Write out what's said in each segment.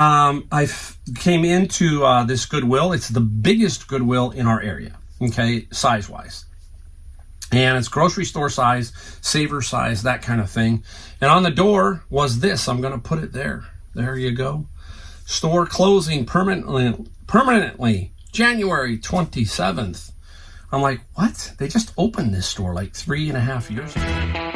Came into this Goodwill. It's the biggest Goodwill in our area, okay, size-wise. And it's grocery store size, saver size, that kind of thing. And on the door was this. I'm going to put it there. There you go. Store closing permanently January 27th. I'm like, what? They just opened this store like 3.5 years ago.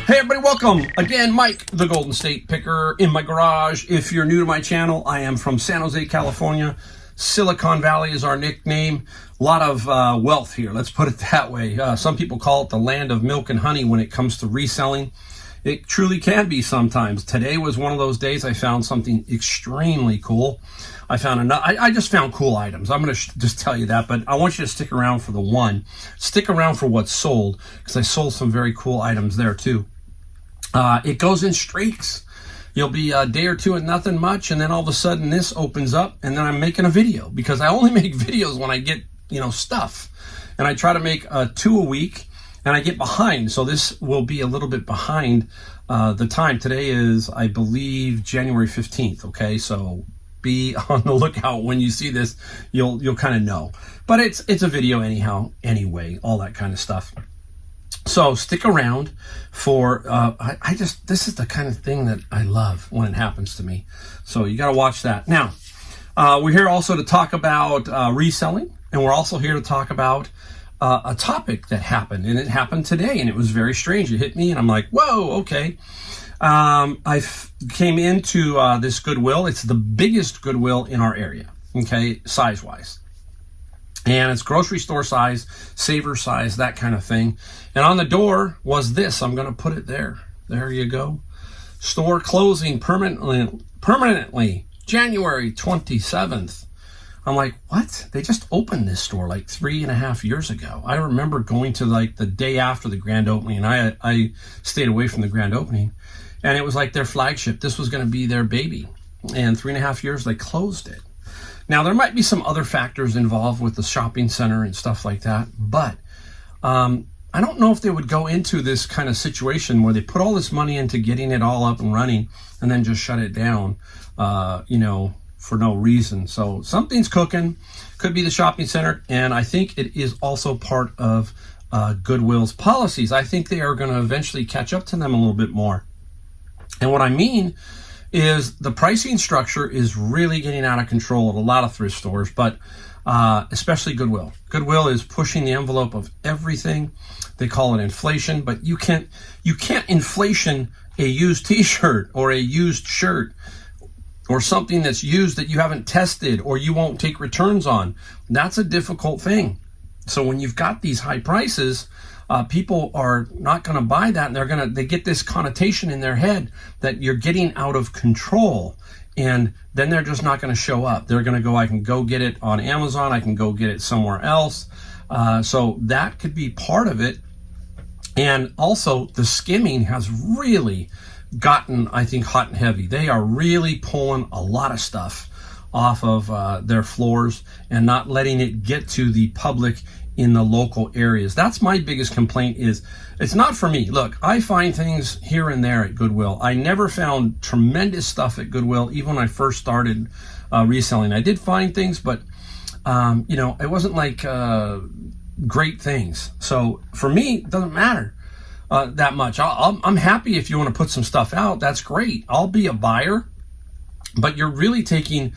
Hey everybody, welcome again. Mike, the Golden State Picker, in my garage. If you're new to my channel, I am from San Jose, California. Silicon Valley is our nickname. A lot of wealth here, let's put it that way. Some people call it the land of milk and honey when it comes to reselling. It truly can be sometimes. Today was one of those days I found something extremely cool. I just found cool items. I'm going to just tell you that, but I want you to stick around for the one. Stick around for what's sold, because I sold some very cool items there too. It goes in streaks. You'll be a day or two and nothing much, and then all of a sudden this opens up, and then I'm making a video, because I only make videos when I get, stuff. And I try to make 2 a week, and I get behind. So this will be a little bit behind the time. Today is, I believe, January 15th, okay? So be on the lookout when you see this. You'll kind of know. But it's a video anyhow, anyway, all that kind of stuff. So stick around for, this is the kind of thing that I love when it happens to me. So you got to watch that. Now, we're here also to talk about reselling, and we're also here to talk about a topic that happened, and it happened today, and it was very strange. It hit me, and I'm like, whoa, okay. I came into this Goodwill. It's the biggest Goodwill in our area, okay, size-wise. And it's grocery store size, saver size, that kind of thing. And on the door was this. I'm going to put it there. There you go. Store closing permanently January 27th. I'm like, what? They just opened this store like 3.5 years ago. I remember going to like the day after the grand opening, and I stayed away from the grand opening. And it was like their flagship. This was going to be their baby. And 3.5 years, they closed it. Now, there might be some other factors involved with the shopping center and stuff like that, but I don't know if they would go into this kind of situation where they put all this money into getting it all up and running and then just shut it down, for no reason. So something's cooking. Could be the shopping center, and I think it is also part of Goodwill's policies. I think they are going to eventually catch up to them a little bit more. And what I mean is the pricing structure is really getting out of control at a lot of thrift stores, but especially Goodwill. Goodwill is pushing the envelope of everything. They call it inflation, but you can't inflation a used t-shirt or a used shirt or something that's used that you haven't tested or you won't take returns on. That's a difficult thing. So when you've got these high prices, people are not going to buy that, and they get this connotation in their head that you're getting out of control, and then they're just not going to show up. They're going to go, I can go get it on Amazon, I can go get it somewhere else. So that could be part of it. And also the skimming has really gotten, I think, hot and heavy. They are really pulling a lot of stuff off of their floors and not letting it get to the public in the local areas. That's my biggest complaint. Is it's not for me. Look, I find things here and there at Goodwill. I never found tremendous stuff at Goodwill, even when I first started reselling. I did find things, but it wasn't like great things. So for me, it doesn't matter that much. I'm happy if you want to put some stuff out. That's great. I'll be a buyer, but you're really taking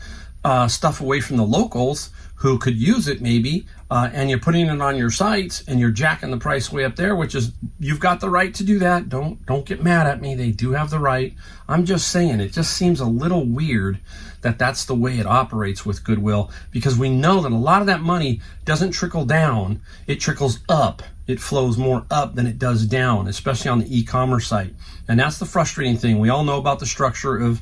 stuff away from the locals who could use it maybe, and you're putting it on your sites and you're jacking the price way up there, which is, you've got the right to do that. Don't get mad at me. They do have the right. I'm just saying, it just seems a little weird that that's the way it operates with Goodwill, because we know that a lot of that money doesn't trickle down. It trickles up. It flows more up than it does down, especially on the e-commerce site. And that's the frustrating thing. We all know about the structure of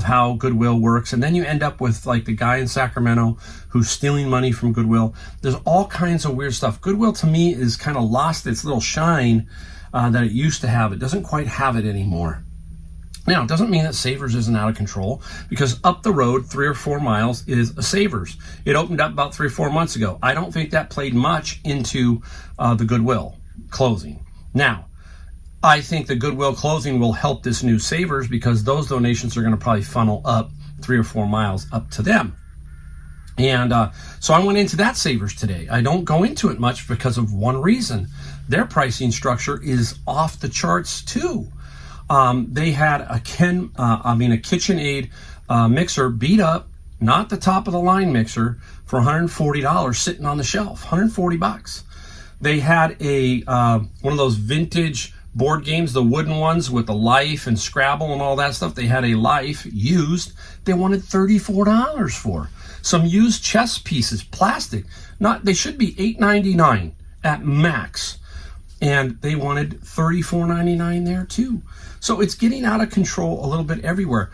how Goodwill works, and then you end up with like the guy in Sacramento who's stealing money from Goodwill. There's all kinds of weird stuff. Goodwill, to me, is kind of lost its little shine that it used to have. It doesn't quite have it anymore. Now, it doesn't mean that Savers isn't out of control, because up the road 3 or 4 miles is a Savers. It opened up about 3 or 4 months ago. I don't think that played much into the Goodwill closing. Now, I think the Goodwill closing will help this new Savers, because those donations are going to probably funnel up 3 or 4 miles up to them. And so I went into that Savers today. I don't go into it much because of one reason. Their pricing structure is off the charts too. They had a KitchenAid mixer beat up, not the top of the line mixer, for $140 sitting on the shelf, $140. They had a one of those vintage board games, the wooden ones with the Life and Scrabble and all that stuff. They had a Life used. They wanted $34 for some used chess pieces, plastic. They should be $8.99 at max, and they wanted $34.99 there too. So it's getting out of control a little bit everywhere.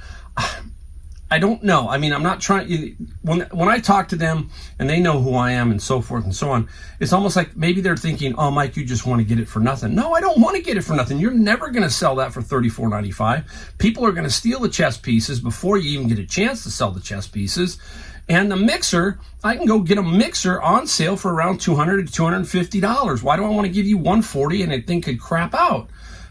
I don't know. I mean, I'm not trying. When I talk to them and they know who I am and so forth and so on, it's almost like maybe they're thinking, "Oh, Mike, you just want to get it for nothing." No, I don't want to get it for nothing. You're never going to sell that for $34.95. People are going to steal the chess pieces before you even get a chance to sell the chess pieces. And the mixer, I can go get a mixer on sale for around $200 to $250. Why do I want to give you $140 and it thing could crap out?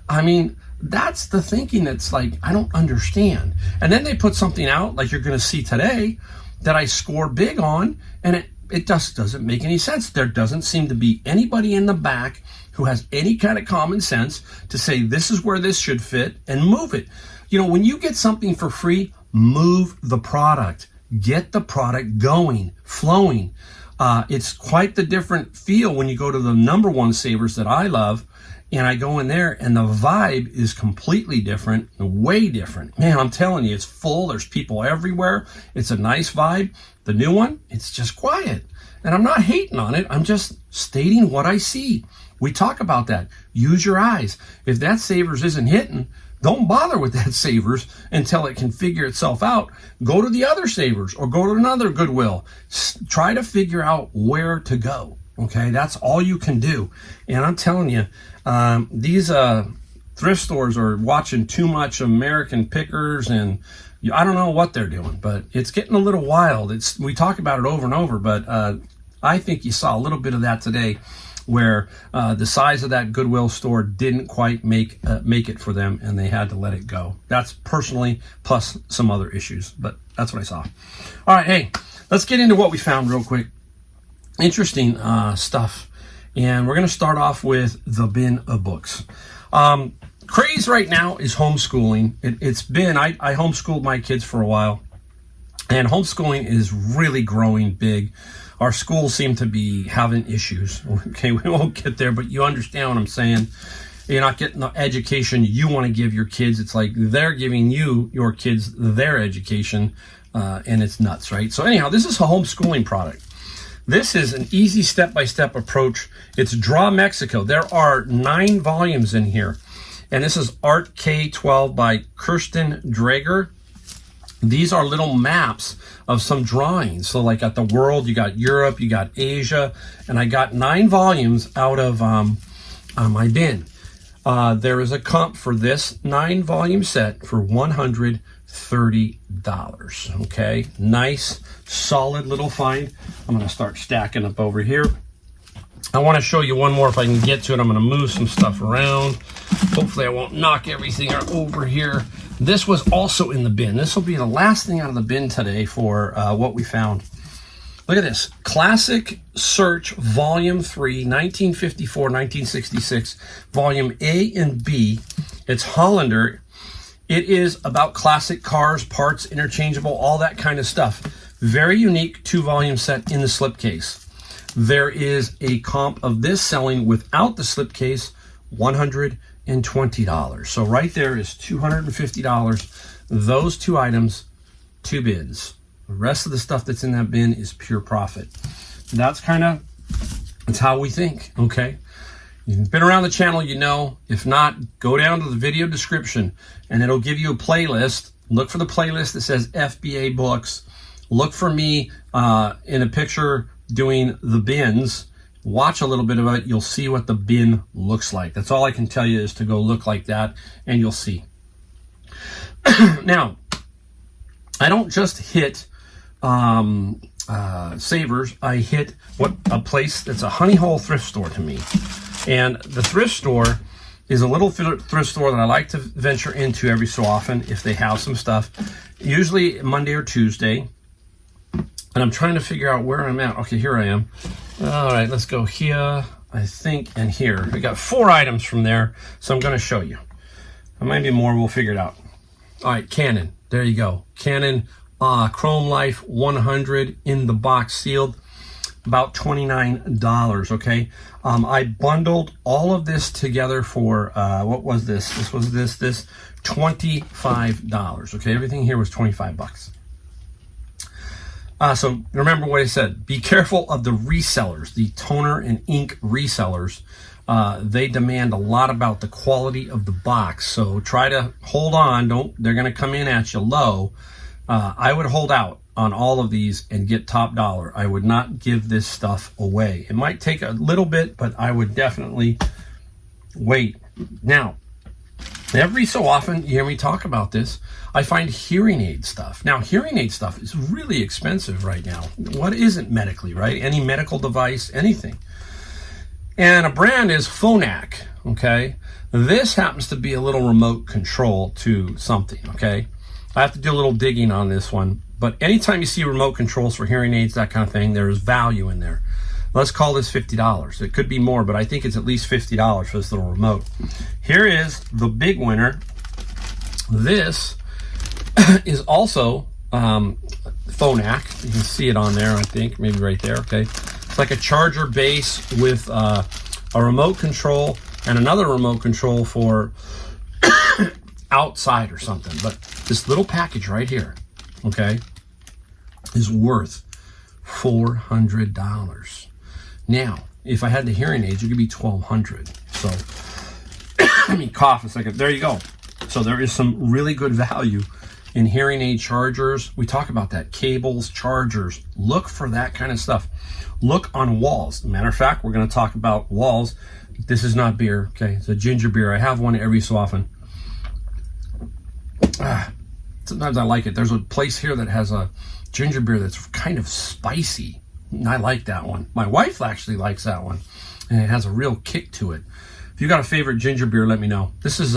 I mean, that's the thinking that's like, I don't understand. And then they put something out like you're going to see today that I score big on, and it just doesn't make any sense. There doesn't seem to be anybody in the back who has any kind of common sense to say this is where this should fit and move it. You know, when you get something for free, move the product. Get the product going, flowing. It's quite the different feel when you go to the number one Savers that I love, and I go in there and the vibe is completely different, way different. Man, I'm telling you, it's full. There's people everywhere. It's a nice vibe. The new one, it's just quiet. And I'm not hating on it. I'm just stating what I see. We talk about that. Use your eyes. If that Savers isn't hitting, don't bother with that Savers until it can figure itself out. Go to the other Savers or go to another Goodwill. Try to figure out where to go. Okay, that's all you can do. And I'm telling you, these thrift stores are watching too much American Pickers, and I don't know what they're doing, but it's getting a little wild. We talk about it over and over, but I think you saw a little bit of that today, where the size of that Goodwill store didn't quite make it for them, and they had to let it go. That's personally, plus some other issues, but that's what I saw. All right, hey, let's get into what we found real quick. Interesting stuff, and we're going to start off with the bin of books. Craze right now is homeschooling. It's been, I homeschooled my kids for a while, and homeschooling is really growing big. Our schools seem to be having issues. Okay, we won't get there, but you understand what I'm saying. You're not getting the education you want to give your kids. It's like they're giving you, your kids, their education, and it's nuts, right? So anyhow, this is a homeschooling product. This is an easy step-by-step approach. It's Draw Mexico. There are 9 volumes in here. And this is Art K-12 by Kirsten Drager. These are little maps of some drawings. So like at the world, you got Europe, you got Asia, and I got 9 volumes out of my bin. There is a comp for this 9-volume set for $130. Okay, nice, solid little find. I'm going to start stacking up over here. I want to show you one more if I can get to it. I'm going to move some stuff around. Hopefully I won't knock everything over here. This was also in the bin. This will be the last thing out of the bin today for what we found. Look at this. Classic Search Volume 3, 1954-1966, Volume A and B. It's Hollander. It is about classic cars, parts, interchangeable, all that kind of stuff. Very unique 2-volume set in the slipcase. There is a comp of this selling without the slipcase, $120. So right there is $250. Those 2 items, 2 bins. The rest of the stuff that's in that bin is pure profit. That's how we think, okay? You've been around the channel, you know. If not, go down to the video description and it'll give you a playlist. Look for the playlist that says FBA books. Look for me in a picture doing the bins. Watch a little bit of it. You'll see what the bin looks like. That's all I can tell you, is to go look like that and you'll see. Now, I don't just hit Savers. I hit a place that's a honey hole thrift store to me. And the thrift store is a little thrift store that I like to venture into every so often if they have some stuff. Usually Monday or Tuesday. And I'm trying to figure out where I'm at. Okay, here I am. All right, let's go here, I think, and here. We got 4 items from there, so I'm going to show you. There might be more. We'll figure it out. All right, Canon. There you go. Canon Chrome Life 100 in the box sealed. About $29, okay? I bundled all of this together for, what was this? This was this $25, okay? Everything here was 25 bucks. So remember what I said. Be careful of the resellers, the toner and ink resellers. They demand a lot about the quality of the box. So try to hold on. They're going to come in at you low. I would hold out on all of these and get top dollar. I would not give this stuff away. It might take a little bit, but I would definitely wait. Now, every so often, you hear me talk about this, I find hearing aid stuff. Now, hearing aid stuff is really expensive right now. What isn't medically, right? Any medical device, anything. And a brand is Phonak, okay? This happens to be a little remote control to something, okay? I have to do a little digging on this one. But anytime you see remote controls for hearing aids, that kind of thing, there is value in there. Let's call this $50. It could be more, but I think it's at least $50 for this little remote. Here is the big winner. This is also Phonak. You can see it on there, I think, maybe right there, okay? It's like a charger base with a remote control and another remote control for outside or something. But this little package right here, okay, is worth $400. Now, if I had the hearing aids, it could be $1,200. So, let me cough a second. There you go. So there is some really good value in hearing aid chargers. We talk about that. Cables, chargers. Look for that kind of stuff. Look on walls. Matter of fact, we're going to talk about walls. This is not beer, okay? It's a ginger beer. I have one every so often. Sometimes I like it. There's a place here that has a ginger beer that's kind of spicy. And I like that one. My wife actually likes that one. And it has a real kick to it. If you got a favorite ginger beer, let me know. This is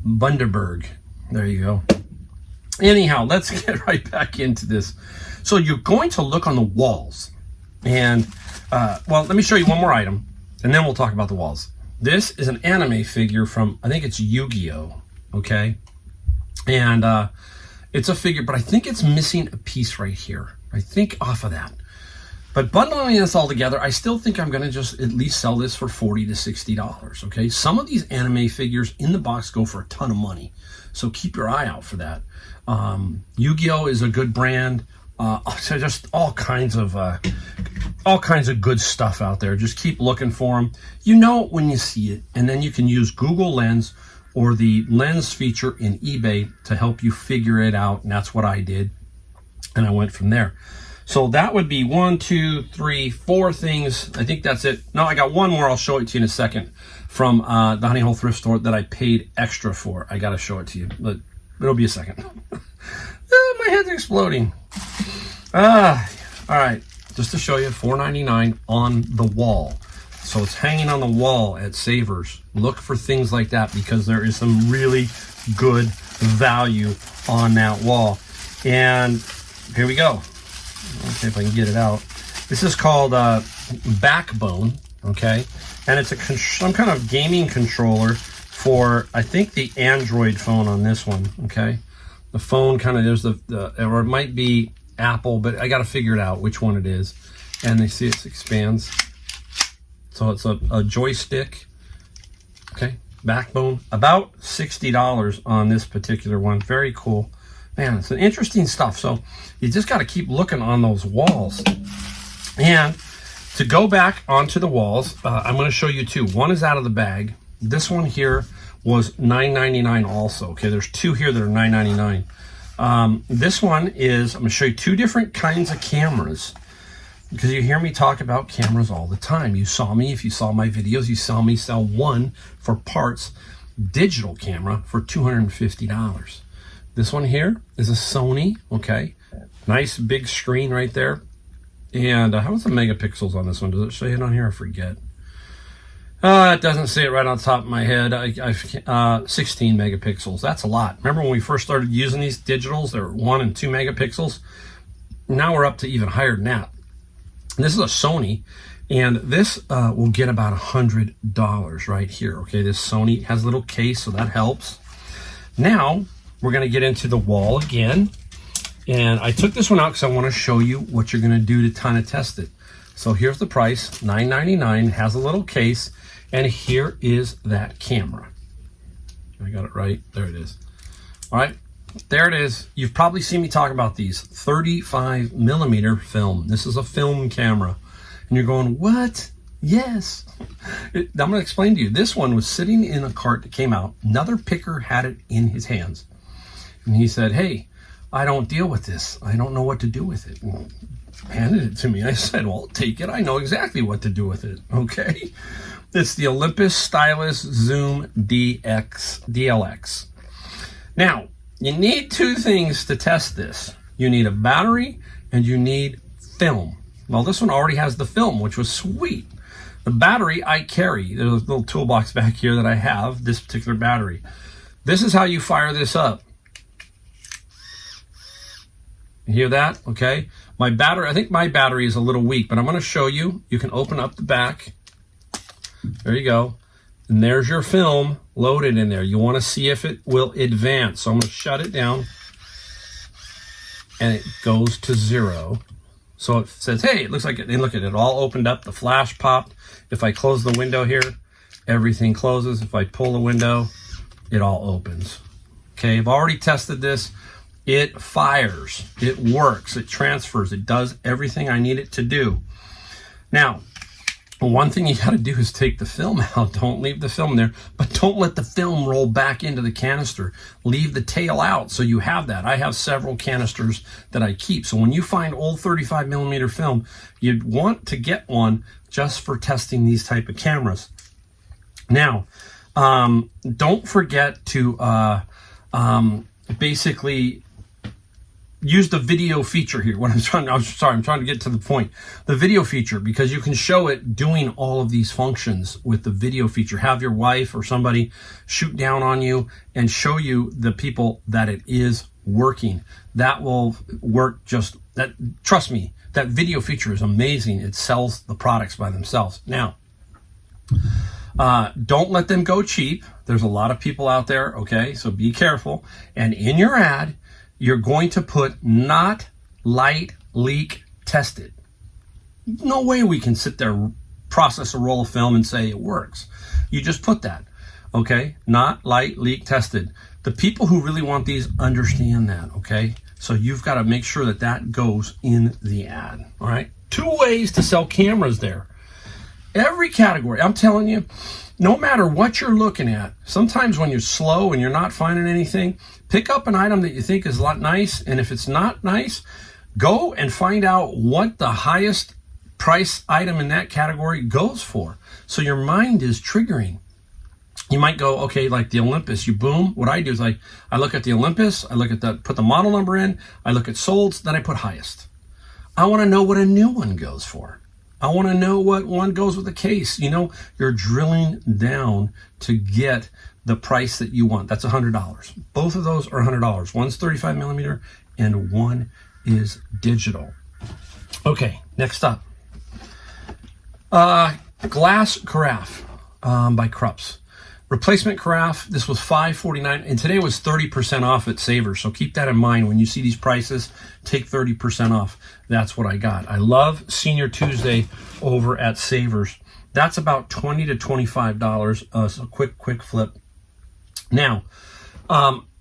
Bundaberg. There you go. Anyhow, let's get right back into this. So you're going to look on the walls. And, well, let me show you one more item. And then we'll talk about the walls. This is an anime figure from, I think it's Yu-Gi-Oh! Okay? And it's a figure, but I think it's missing a piece right here. I think off of that. But bundling this all together, I still think I'm going to just at least sell this for $40 to $60, okay? Some of these anime figures in the box go for a ton of money, so keep your eye out for that. Yu-Gi-Oh! Is a good brand. So just all kinds of good stuff out there. Just keep looking for them. You know it when you see it, and then you can use Google Lens or the Lens feature in eBay to help you figure it out, and that's what I did, and I went from there. So that would be 1, 2, 3, 4 things. I think that's it. No, I got one more. I'll show it to you in a second from the Honey Hole Thrift Store that I paid extra for. I got to show it to you, but it'll be a second. My head's exploding. All right, just to show you, $4.99 on the wall. So it's hanging on the wall at Savers. Look for things like that because there is some really good value on that wall. And here we go. Let's see if I can get it out. This is called Backbone, okay? And it's some kind of gaming controller for, I think, the Android phone on this one, okay? The phone kind of, there's or it might be Apple, but I got to figure it out which one it is. And they see it expands. So it's a joystick, okay? Backbone, about $60 on this particular one. Very cool. Man, it's an interesting stuff. So you just got to keep looking on those walls. And to go back onto the walls, I'm going to show you two. One is out of the bag. This one here was $9.99 also. Okay, there's two here that are $9.99. This one is, I'm going to show you two different kinds of cameras because you hear me talk about cameras all the time. You saw me, if you saw my videos, you saw me sell one for parts. digital camera for $250. This one here is a Sony, okay? Nice big screen right there. And how's the megapixels on this one? Does it say it on here? I forget. It doesn't say it right on top of my head. 16 megapixels. That's a lot. Remember when we first started using these digitals, they were 1 and 2 megapixels. Now we're up to even higher than that. And this is a Sony, and this will get about $100 right here. Okay, this Sony has a little case, so that helps. Now we're going to get into the wall again. And I took this one out because I want to show you what you're going to do to kind of test it. So here's the price, $9.99, has a little case, and here is that camera. I got it right. There it is. All right, there it is. You've probably seen me talk about these 35 millimeter film. This is a film camera. And you're going, what? Yes. I'm going to explain to you. This one was sitting in a cart that came out. Another picker had it in his hands. And he said, hey, I don't deal with this. I don't know what to do with it. And handed it to me. I said, well, take it. I know exactly what to do with it. Okay. It's the Olympus Stylus Zoom DLX. Now, you need two things to test this. You need a battery and you need film. Well, this one already has the film, which was sweet. The battery I carry. There's a little toolbox back here that I have, this particular battery. This is how you fire this up. You hear that? Okay. My battery, I think my battery is a little weak, but I'm going to show you. You can open up the back. There you go. And there's your film loaded in there. You want to see if it will advance. So I'm going to shut it down. And it goes to 0. So it says, hey, it looks like it. And look at it. It all opened up. The flash popped. If I close the window here, everything closes. If I pull the window, it all opens. Okay. I've already tested this. It fires, it works, it transfers, it does everything I need it to do. Now, one thing you got to do is take the film out. Don't leave the film there, but don't let the film roll back into the canister. Leave the tail out so you have that. I have several canisters that I keep. So when you find old 35 millimeter film, you'd want to get one just for testing these type of cameras. Now, don't forget to basically use the video feature here. I'm trying to get to the point. The video feature, because you can show it doing all of these functions with the video feature. Have your wife or somebody shoot down on you and show you the people that it is working. That will work trust me, that video feature is amazing. It sells the products by themselves. Now, don't let them go cheap. There's a lot of people out there, okay? So be careful. And in your ad, you're going to put not light leak tested. No way we can sit there, process a roll of film and say it works. You just put that, okay? Not light leak tested. The people who really want these understand that, okay? So you've got to make sure that that goes in the ad, all right? 2 ways to sell cameras there. Every category, I'm telling you, no matter what you're looking at, sometimes when you're slow and you're not finding anything, pick up an item that you think is a lot nice. And if it's not nice, go and find out what the highest price item in that category goes for. So your mind is triggering. You might go, okay, like the Olympus, you boom. What I do is I look at the Olympus, I look at that, put the model number in, I look at solds, then I put highest. I want to know what a new one goes for. I want to know what one goes with the case. You know, you're drilling down to get the price that you want. That's $100. Both of those are $100. One's 35 millimeter and one is digital. Okay, next up. Glass carafe by Krups. Replacement carafe, this was $5.49, and today was 30% off at Savers. So keep that in mind. When you see these prices, take 30% off. That's what I got. I love Senior Tuesday over at Savers. That's about $20 to $25. So quick flip. Now,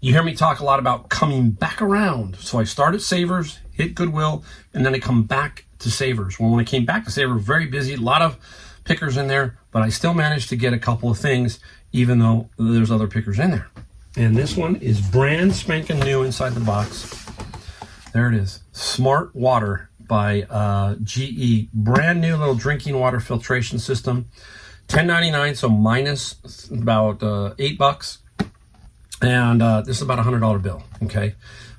you hear me talk a lot about coming back around. So I start at Savers, hit Goodwill, and then I come back to Savers. Well, when I came back to Savers, very busy, a lot of pickers in there, but I still managed to get a couple of things, even though there's other pickers in there. And this one is brand spanking new inside the box. There it is. Smart Water by GE. Brand new little drinking water filtration system. $10.99, so minus about $8. And this is about a $100 bill. Okay,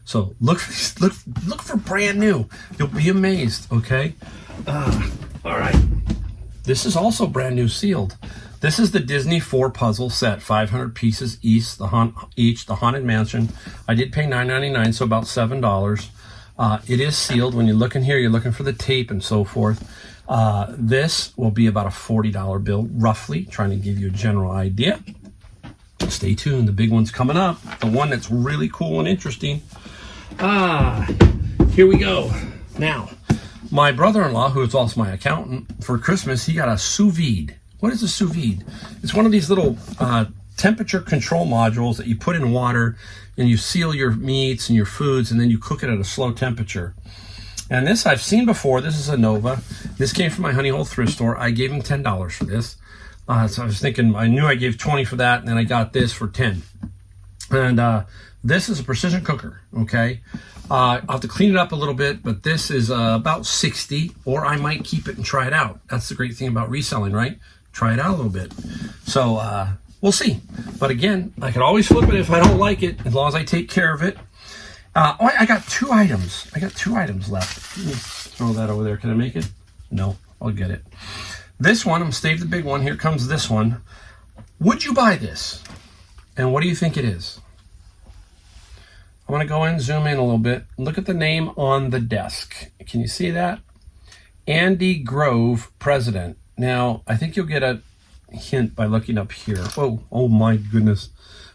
so look for brand new. You'll be amazed. Okay, all right. This is also brand new, sealed. This is the Disney 4 puzzle set, 500 pieces each. The Haunted Mansion. I did pay $9.99, so about $7. It is sealed. When you look in here, you're looking for the tape and so forth. This will be about a $40 bill, roughly. Trying to give you a general idea. Stay tuned. The big one's coming up. The one that's really cool and interesting. Here we go. Now, my brother-in-law, who is also my accountant, for Christmas, he got a sous vide. What is a sous vide? It's one of these little temperature control modules that you put in water and you seal your meats and your foods, and then you cook it at a slow temperature. And this I've seen before. This is a Nova. This came from my Honey Hole thrift store. I gave him $10 for this. So I was thinking, I knew I gave $20 for that, and then I got this for $10. And this is a precision cooker, okay? I'll have to clean it up a little bit, but this is about $60, or I might keep it and try it out. That's the great thing about reselling, right? Try it out a little bit. So we'll see. But again, I can always flip it if I don't like it, as long as I take care of it. I got 2 items. I got 2 items left. Let me throw that over there. Can I make it? No, I'll get it. This one, I'm going to save the big one. Here comes this one. Would you buy this? And what do you think it is? I want to go in, zoom in a little bit. Look at the name on the desk. Can you see that? Andy Grove, President. Now, I think you'll get a hint by looking up here. Oh my goodness.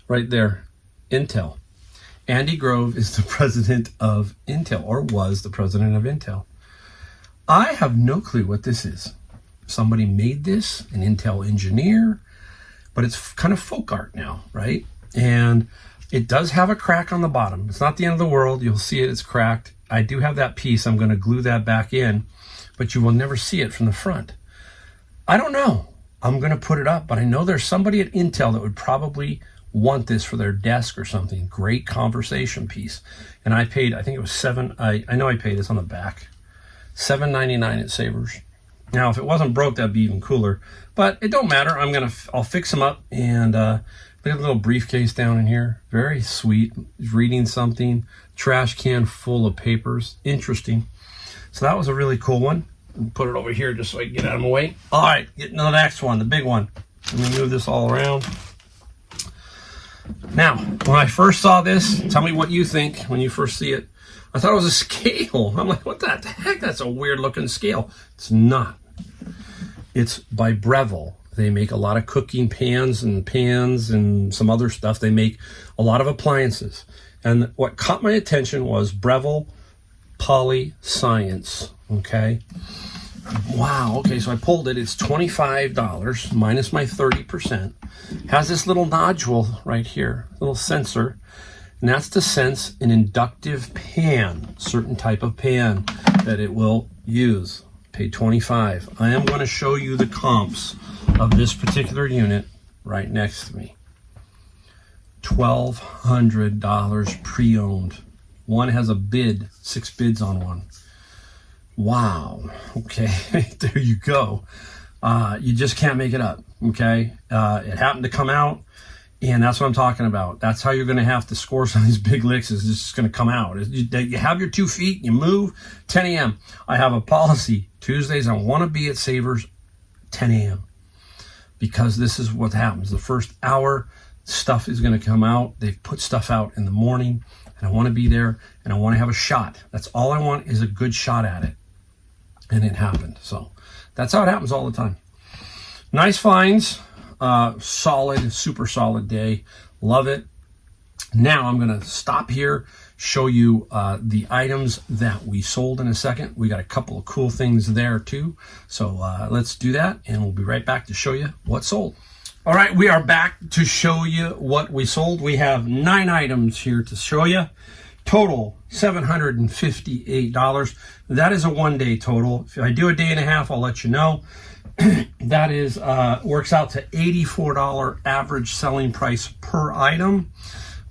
Right there. Intel. Andy Grove is the president of Intel, or was the president of Intel. I have no clue what this is. Somebody made this, an Intel engineer, but it's kind of folk art now, right? And it does have a crack on the bottom. It's not the end of the world. You'll see it, it's cracked. I do have that piece. I'm going to glue that back in, but you will never see it from the front. I don't know. I'm going to put it up, but I know there's somebody at Intel that would probably want this for their desk or something. Great conversation piece. And I paid, I think it was I know I paid this on the back, $7.99 at Savers. Now, if it wasn't broke, that'd be even cooler, but it don't matter. I'll fix them up. And look at the little briefcase down in here. Very sweet. He's reading something. Trash can full of papers. Interesting. So that was a really cool one. Put it over here just so I can get out of my way. All right, getting to the next one, the big one. Let me move this all around. Now, when I first saw this, tell me what you think when you first see it. I thought it was a scale. I'm like, what the heck? That's a weird looking scale. It's not. It's by Breville. They make a lot of cooking pans and some other stuff. They make a lot of appliances. And what caught my attention was Breville Poly Science. Okay. Wow. Okay. So I pulled it. It's $25 minus my 30%. Has this little nodule right here, little sensor. And that's to sense an inductive pan, certain type of pan that it will use. Paid $25. I am going to show you the comps of this particular unit right next to me. $1,200 pre-owned. One has a bid, 6 bids on one. Wow. Okay, there you go. You just can't make it up. Okay, it happened to come out, and that's what I'm talking about. That's how you're going to have to score some of these big licks. Is it's just going to come out. You have your 2 feet, you move. 10 a.m. I have a policy. Tuesdays I want to be at Savers 10 a.m. because this is what happens. The first hour, stuff is going to come out. They've put stuff out in the morning, and I want to be there, and I want to have a shot. That's all I want, is a good shot at it. And it happened. So that's how it happens all the time. Nice finds. Solid, super solid day. Love it. Now I'm going to stop here, show you the items that we sold in a second. We got a couple of cool things there too. So let's do that, and we'll be right back to show you what sold. All right, we are back to show you what we sold. We have 9 items here to show you. Total $758. That is a 1-day total. If I do a day and a half, I'll let you know. That is works out to $84 average selling price per item.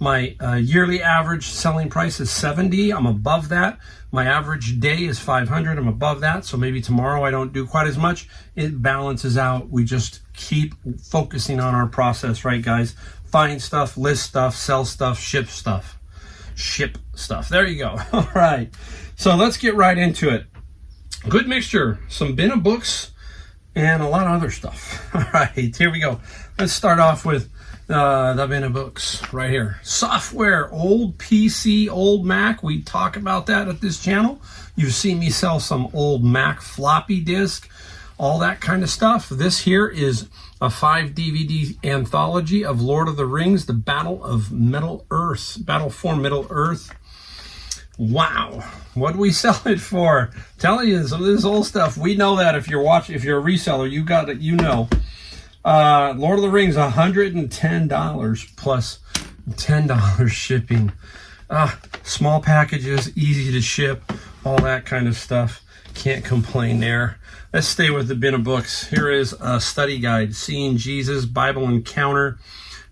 My yearly average selling price is 70. I'm above that. My average day is 500. I'm above that. So maybe tomorrow I don't do quite as much. It balances out. We just keep focusing on our process, right, guys? Find stuff, list stuff, sell stuff, ship stuff. Ship stuff. There you go. All right. So let's get right into it. Good mixture. Some bin of books and a lot of other stuff. All right. Here we go. Let's start off with the bin of books right here. Software, old PC, old Mac. We talk about that at this channel. You've seen me sell some old Mac floppy disk, all that kind of stuff. This here is a 5 DVD anthology of Lord of the Rings, the Battle of Middle Earth, Battle for Middle Earth. Wow, what do we sell it for? Telling you, some of this old stuff, we know that if you're watching, if you're a reseller, you got it, you know. Lord of the Rings, $110 plus $10 shipping. Small packages, easy to ship, all that kind of stuff. Can't complain there. Let's stay with the bin of books. Here is a study guide, Seeing Jesus, Bible Encounter,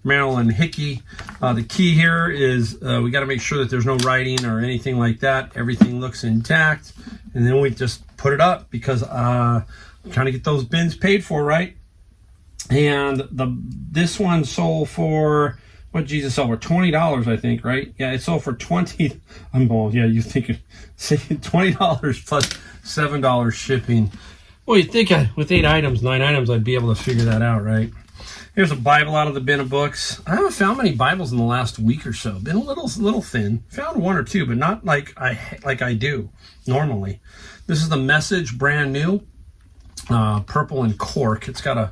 Marilyn Hickey. The key here is we got to make sure that there's no writing or anything like that. Everything looks intact. And then we just put it up because I'm trying to get those bins paid for, right? And this one sold for, what Jesus sold for? $20, I think, right? Yeah, it sold for $20. I'm going, yeah, you think $20 plus $7 shipping. Well, you'd think with 8 items, 9 items, I'd be able to figure that out, right? Here's a Bible out of the bin of books. I haven't found many Bibles in the last week or so. Been a little thin. Found 1 or 2, but not like I do normally. This is the Message, brand new, purple and cork. It's got a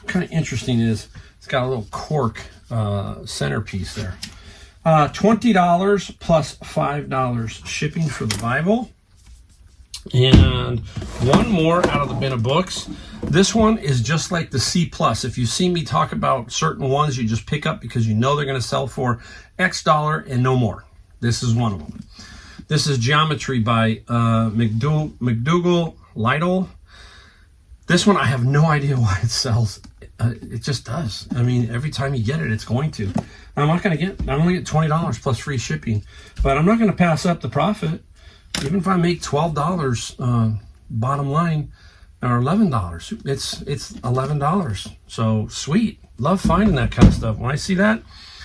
kind of interesting is it's got a little cork centerpiece there. $20 plus $5 shipping for the Bible. And one more out of the bin of books. This one is just like the C+. If you see me talk about certain ones, you just pick up because you know they're going to sell for X dollar and no more. This is one of them. This is Geometry by McDougall Lytle. This one, I have no idea why it sells. It just does. I mean, every time you get it, it's going to. I'm only get $20 plus free shipping, but I'm not going to pass up the profit. Even if I make $12 bottom line, or $11, it's $11. So sweet. Love finding that kind of stuff. When I see that,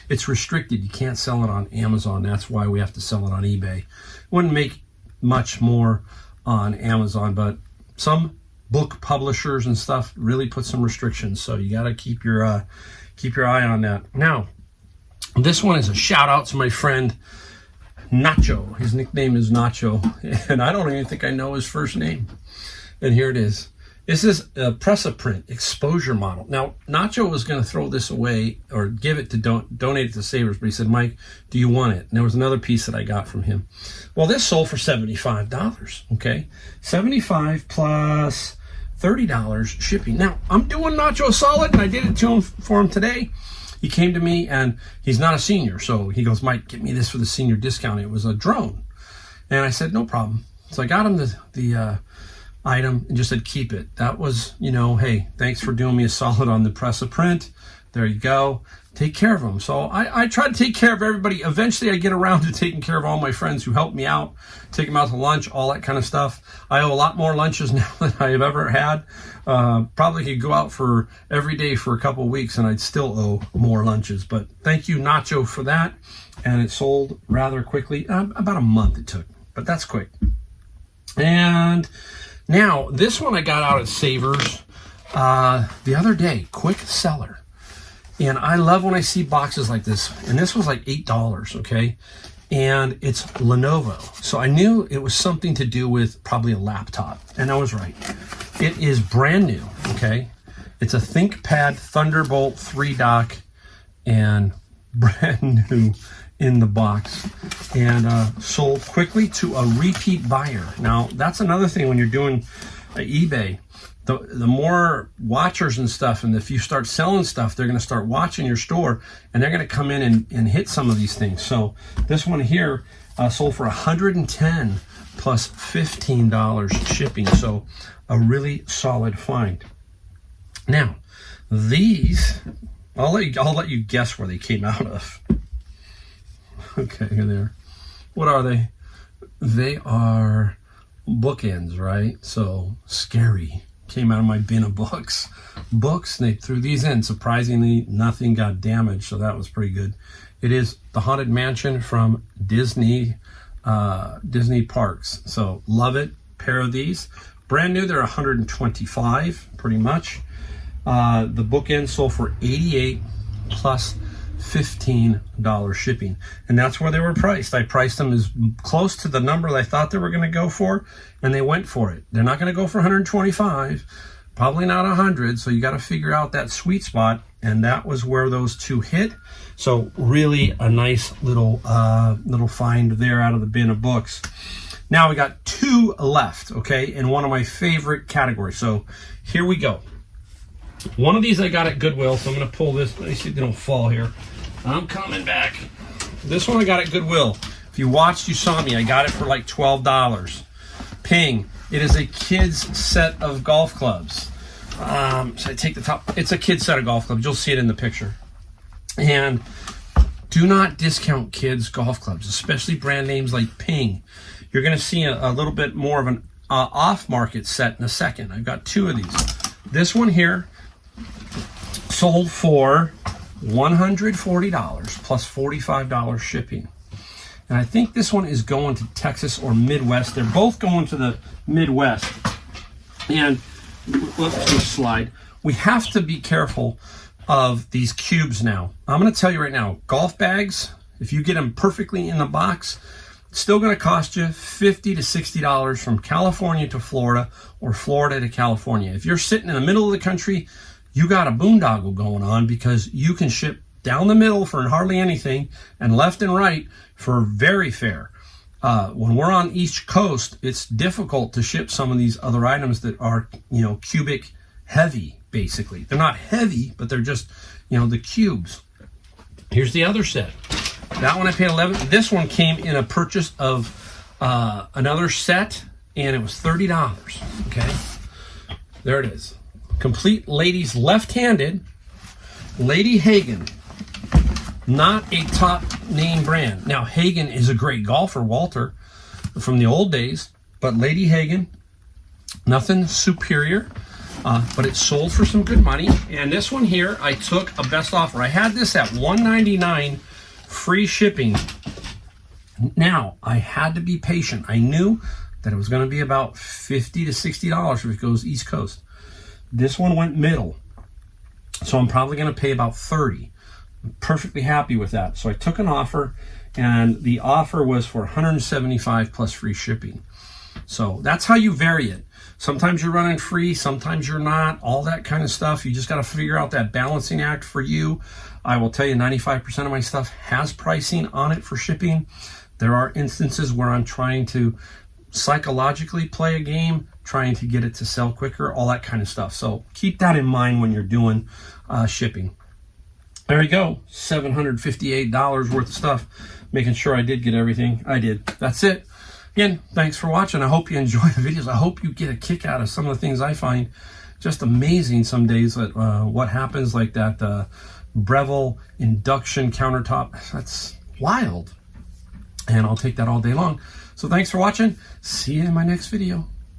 it's restricted. You can't sell it on Amazon. That's why we have to sell it on eBay. Wouldn't make much more on Amazon, but some book publishers and stuff really put some restrictions. So you got to keep your eye on that. Now, this one is a shout out to my friend Nacho. His nickname is Nacho, and I don't even think I know his first name. And here it is. This is a press-a-print exposure model. Now, Nacho was going to throw this away or give it to donate it to Savers, but he said, Mike, do you want it? And there was another piece that I got from him. Well, this sold for $75, okay? $75 plus $30 shipping. Now, I'm doing Nacho a solid, and I did it for him today. He came to me, and he's not a senior, so he goes, Mike, get me this for the senior discount. It was a drone. And I said, no problem. So I got him the item and just said, keep it. That was, hey, thanks for doing me a solid on the press-a-print. There you go. Take care of them. So I try to take care of everybody. Eventually, I get around to taking care of all my friends who help me out, take them out to lunch, all that kind of stuff. I owe a lot more lunches now than I have ever had. Probably could go out for every day for a couple of weeks and I'd still owe more lunches. But thank you, Nacho, for that. And it sold rather quickly. About a month it took, but that's quick. And now, this one I got out at Savers the other day, quick seller. And I love when I see boxes like this. And this was like $8, okay? And it's Lenovo. So I knew it was something to do with probably a laptop. And I was right. It is brand new, okay? It's a ThinkPad Thunderbolt 3 dock and brand new in the box. And sold quickly to a repeat buyer. Now, that's another thing when you're doing eBay. The more watchers and stuff, and if you start selling stuff, they're going to start watching your store, and they're going to come in and hit some of these things. So this one here sold for $110 plus $15 shipping. So a really solid find. Now, these, I'll let you guess where they came out of. Okay, here they are. What are they? They are bookends, right? So scary. Came out of my bin of books. And they threw these in. Surprisingly, nothing got damaged, so that was pretty good. It is the Haunted Mansion from Disney Parks. So love it. Pair of these. Brand new, they're $125, pretty much. The bookends sold for $88 plus $15 shipping, and that's where they were priced. I priced them as close to the number that I thought they were going to go for, and they went for it. They're not going to go for 125, probably not 100, so you got to figure out that sweet spot, and that was where those two hit. So really a nice little find there out of the bin of books. Now we got two left, okay, in one of my favorite categories. So here we go. One of these I got at Goodwill, so I'm going to pull this. Let me see if they don't fall here. I'm coming back. This one I got at Goodwill. If you watched, you saw me. I got it for like $12. Ping. It is a kid's set of golf clubs. So I take the top. It's a kid's set of golf clubs. You'll see it in the picture. And do not discount kids' golf clubs, especially brand names like Ping. You're going to see a little bit more of an off-market set in a second. I've got two of these. This one here sold for $140 plus $45 shipping. And I think this one is going to Texas or Midwest. They're both going to the Midwest. And let's just slide. We have to be careful of these cubes now. I'm going to tell you right now, golf bags, if you get them perfectly in the box, it's still going to cost you $50 to $60 from California to Florida or Florida to California. If you're sitting in the middle of the country, you got a boondoggle going on, because you can ship down the middle for hardly anything and left and right for very fair. When we're on East Coast, it's difficult to ship some of these other items that are, cubic heavy, basically. They're not heavy, but they're just, the cubes. Here's the other set. That one I paid $11. This one came in a purchase of another set, and it was $30. Okay, there it is. Complete ladies left-handed. Lady Hagen, not a top name brand. Now Hagen is a great golfer, Walter, from the old days, but Lady Hagen, nothing superior. But it sold for some good money. And this one here, I took a best offer. I had this at $199. Free shipping. Now, I had to be patient. I knew that it was going to be about $50 to $60 if it goes East Coast. This one went middle, so I'm probably going to pay about $30. I'm perfectly happy with that. So I took an offer, and the offer was for $175 plus free shipping. So that's how you vary it. Sometimes you're running free, sometimes you're not, all that kind of stuff. You just got to figure out that balancing act for you. I will tell you 95% of my stuff has pricing on it for shipping. There are instances where I'm trying to psychologically play a game, trying to get it to sell quicker, all that kind of stuff. So keep that in mind when you're doing shipping. There you go, $758 worth of stuff. Making sure I did get everything. I did. That's it. Again, thanks for watching. I hope you enjoy the videos. I hope you get a kick out of some of the things I find just amazing some days. That what happens, like that Breville induction countertop. That's wild. And I'll take that all day long. So thanks for watching. See you in my next video.